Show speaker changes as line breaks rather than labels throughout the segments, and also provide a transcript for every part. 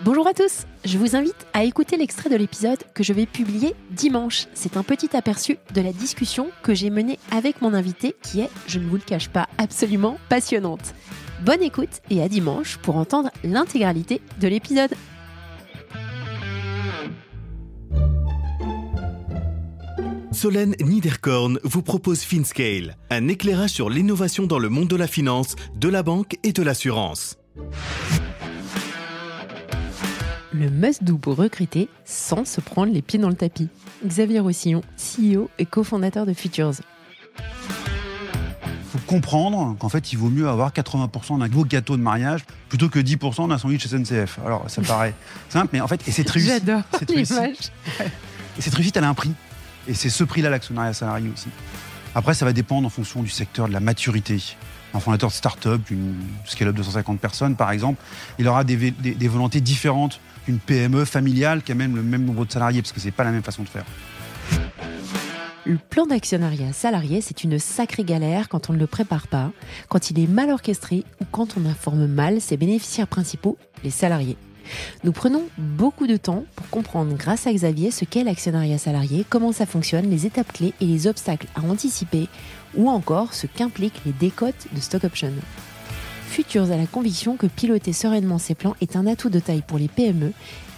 Bonjour à tous, je vous invite à écouter l'extrait de l'épisode que je vais publier dimanche. C'est un petit aperçu de la discussion que j'ai menée avec mon invité qui est, je ne vous le cache pas, absolument passionnante. Bonne écoute et à dimanche pour entendre l'intégralité de l'épisode.
Solène Niederkorn vous propose FinScale, un éclairage sur l'innovation dans le monde de la finance, de la banque et de l'assurance.
Le must-do pour recruter sans se prendre les pieds dans le tapis. Xavier Roussillon, CEO et cofondateur de Futures.
Il faut comprendre qu'en fait, il vaut mieux avoir 80% d'un beau gâteau de mariage plutôt que 10% d'un sandwich SNCF. Alors, ça paraît simple, mais en fait, et cette réussite...
J'adore
cette
l'image.
réussite, et cette réussite, elle a un prix. Et c'est ce prix-là, l'actionnariat salarié aussi. Après, ça va dépendre en fonction du secteur, de la maturité. Un fondateur de start-up, une scale-up de 150 personnes, par exemple, il aura des volontés différentes qu'une PME familiale qui a même le même nombre de salariés, parce que c'est pas la même façon de faire.
Le plan d'actionnariat salarié, c'est une sacrée galère quand on ne le prépare pas, quand il est mal orchestré ou quand on informe mal ses bénéficiaires principaux, les salariés. Nous prenons beaucoup de temps pour comprendre grâce à Xavier ce qu'est l'actionnariat salarié, comment ça fonctionne, les étapes clés et les obstacles à anticiper, ou encore ce qu'impliquent les décotes de stock option. Futures a la conviction que piloter sereinement ces plans est un atout de taille pour les PME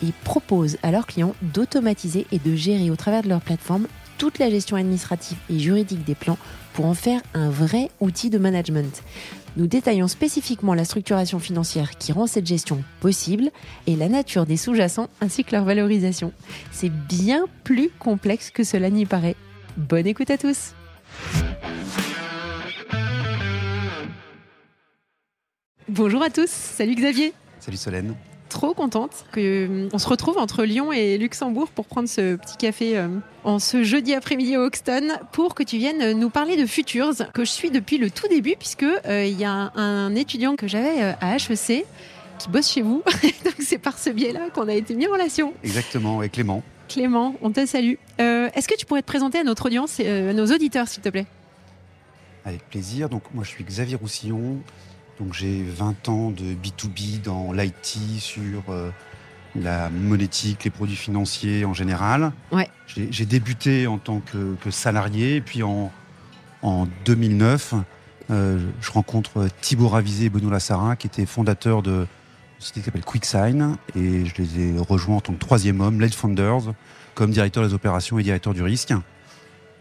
et propose à leurs clients d'automatiser et de gérer au travers de leur plateforme toute la gestion administrative et juridique des plans pour en faire un vrai outil de management. Nous détaillons spécifiquement la structuration financière qui rend cette gestion possible et la nature des sous-jacents ainsi que leur valorisation. C'est bien plus complexe que cela n'y paraît. Bonne écoute à tous. Bonjour à tous, salut Xavier.
Salut Solène.
Trop contente qu'on se retrouve entre Lyon et Luxembourg pour prendre ce petit café en ce jeudi après-midi au Hoxton pour que tu viennes nous parler de Futures, que je suis depuis le tout début puisque y a un étudiant que j'avais à HEC qui bosse chez vous. Donc c'est par ce biais-là qu'on a été mis en relation.
Exactement, et Clément.
Clément, on te salue. Est-ce que tu pourrais te présenter à notre audience, à nos auditeurs s'il te plaît ?
Avec plaisir. Donc moi je suis Xavier Roussillon. Donc j'ai 20 ans de B2B dans l'IT sur la monétique, les produits financiers en général.
Ouais.
J'ai débuté en tant que salarié, et puis en 2009, je rencontre Thibaut Ravizet et Benoît Lassarin, qui étaient fondateurs de une société qui s'appelle QuickSign, et je les ai rejoints en tant que troisième homme, lead founders, comme directeur des opérations et directeur du risque.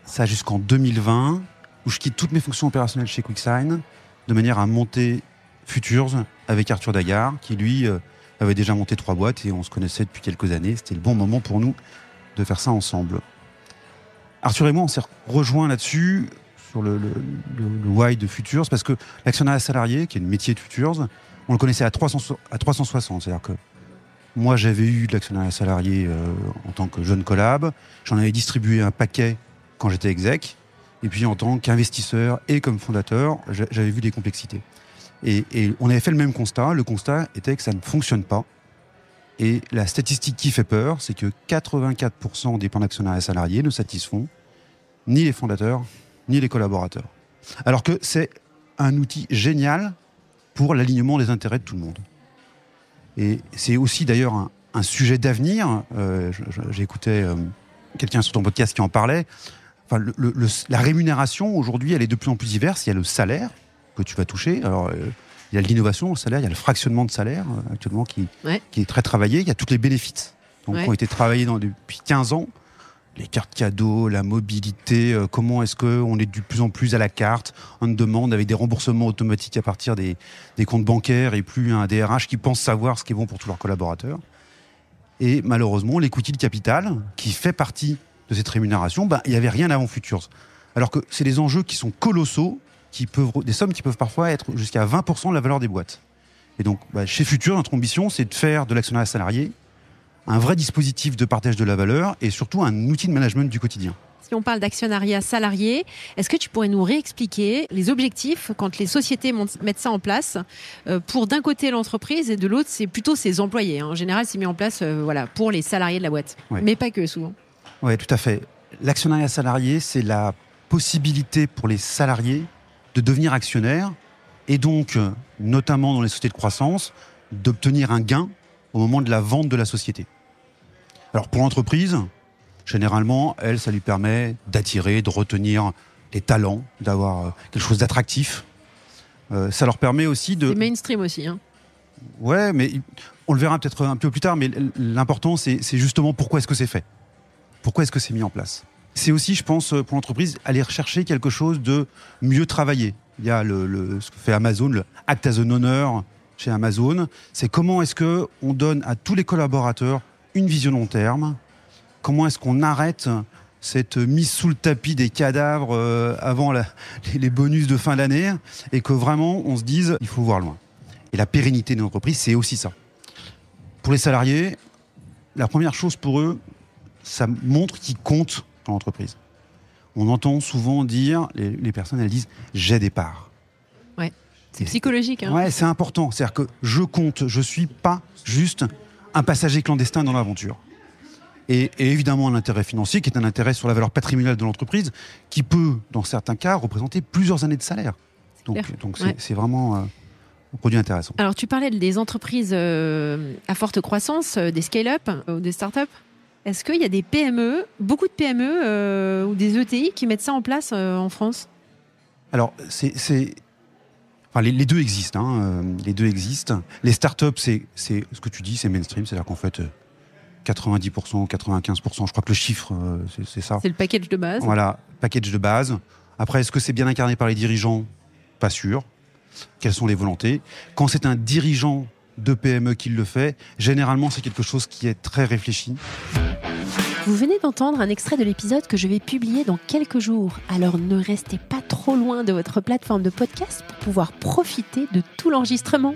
Ça jusqu'en 2020, où je quitte toutes mes fonctions opérationnelles chez QuickSign, de manière à monter Futures avec Arthur Dagard, qui lui avait déjà monté 3 boîtes et on se connaissait depuis quelques années. C'était le bon moment pour nous de faire ça ensemble. Arthur et moi, on s'est rejoints là-dessus, sur le why de Futures, parce que l'actionnariat salarié, qui est le métier de Futures, on le connaissait à 360. C'est-à-dire que moi, j'avais eu de l'actionnariat salarié en tant que jeune collab. J'en avais distribué un paquet quand j'étais exec. Et puis en tant qu'investisseur et comme fondateur, j'avais vu des complexités. Et on avait fait le même constat. Le constat était que ça ne fonctionne pas. Et la statistique qui fait peur, c'est que 84% des plans d'actionnariat salariés ne satisfont ni les fondateurs, ni les collaborateurs. Alors que c'est un outil génial pour l'alignement des intérêts de tout le monde. Et c'est aussi d'ailleurs un sujet d'avenir. J'écoutais quelqu'un sur ton podcast qui en parlait. Enfin, la rémunération, aujourd'hui, elle est de plus en plus diverse. Il y a le salaire que tu vas toucher. Alors, il y a l'innovation, le salaire, il y a le fractionnement de salaire, actuellement, qui est très travaillé. Il y a tous les bénéfices qui ont été travaillés depuis 15 ans. Les cartes cadeaux, la mobilité, comment est-ce qu'on est de plus en plus à la carte, on demande, avec des remboursements automatiques à partir des comptes bancaires et plus un DRH qui pense savoir ce qui est bon pour tous leurs collaborateurs. Et malheureusement, l'equity de capital, qui fait partie de cette rémunération, il n'y avait rien avant Futures. Alors que c'est des enjeux qui sont colossaux, des sommes qui peuvent parfois être jusqu'à 20% de la valeur des boîtes. Et donc, chez Futures, notre ambition, c'est de faire de l'actionnariat salarié un vrai dispositif de partage de la valeur et surtout un outil de management du quotidien.
Si on parle d'actionnariat salarié, est-ce que tu pourrais nous réexpliquer les objectifs quand les sociétés mettent ça en place pour d'un côté l'entreprise et de l'autre, c'est plutôt ses employés. En général, c'est mis en place pour les salariés de la boîte, mais pas que souvent.
Oui, tout à fait. L'actionnariat salarié, c'est la possibilité pour les salariés de devenir actionnaires et donc, notamment dans les sociétés de croissance, d'obtenir un gain au moment de la vente de la société. Alors pour l'entreprise, généralement, ça lui permet d'attirer, de retenir les talents, d'avoir quelque chose d'attractif. Ça leur permet aussi de...
C'est mainstream aussi. Hein.
Ouais, mais on le verra peut-être un peu plus tard, mais l'important, c'est justement pourquoi est-ce que c'est fait. Pourquoi est-ce que c'est mis en place. C'est aussi, je pense, pour l'entreprise, aller rechercher quelque chose de mieux travaillé. Il y a ce que fait Amazon, le Act as an Owner chez Amazon. C'est comment est-ce qu'on donne à tous les collaborateurs une vision long terme. Comment est-ce qu'on arrête cette mise sous le tapis des cadavres avant les bonus de fin d'année et que vraiment on se dise il faut voir loin. Et la pérennité de l'entreprise, c'est aussi ça. Pour les salariés, la première chose pour eux, ça montre qu'ils comptent dans l'entreprise. On entend souvent dire, les personnes elles disent j'ai des parts.
Ouais, c'est psychologique. Hein.
Ouais, c'est important. C'est-à-dire que je compte, je suis pas juste un passager clandestin dans l'aventure. Et évidemment un intérêt financier qui est un intérêt sur la valeur patrimoniale de l'entreprise qui peut, dans certains cas, représenter plusieurs années de salaire. Donc c'est vraiment un produit intéressant.
Alors tu parlais des entreprises à forte croissance, des scale-up ou des start-up. Est-ce qu'il y a des PME, beaucoup de PME ou des ETI qui mettent ça en place en France ?
Alors les deux existent. Les deux existent. Les start-up, c'est ce que tu dis, c'est mainstream, c'est-à-dire qu'en fait 90%, 95%, je crois que le chiffre, c'est ça.
C'est le package de base.
Voilà, package de base. Après, est-ce que c'est bien incarné par les dirigeants ? Pas sûr. Quelles sont les volontés ? Quand c'est un dirigeant de PME qui le fait, généralement, c'est quelque chose qui est très réfléchi.
Vous venez d'entendre un extrait de l'épisode que je vais publier dans quelques jours. Alors ne restez pas trop loin de votre plateforme de podcast pour pouvoir profiter de tout l'enregistrement.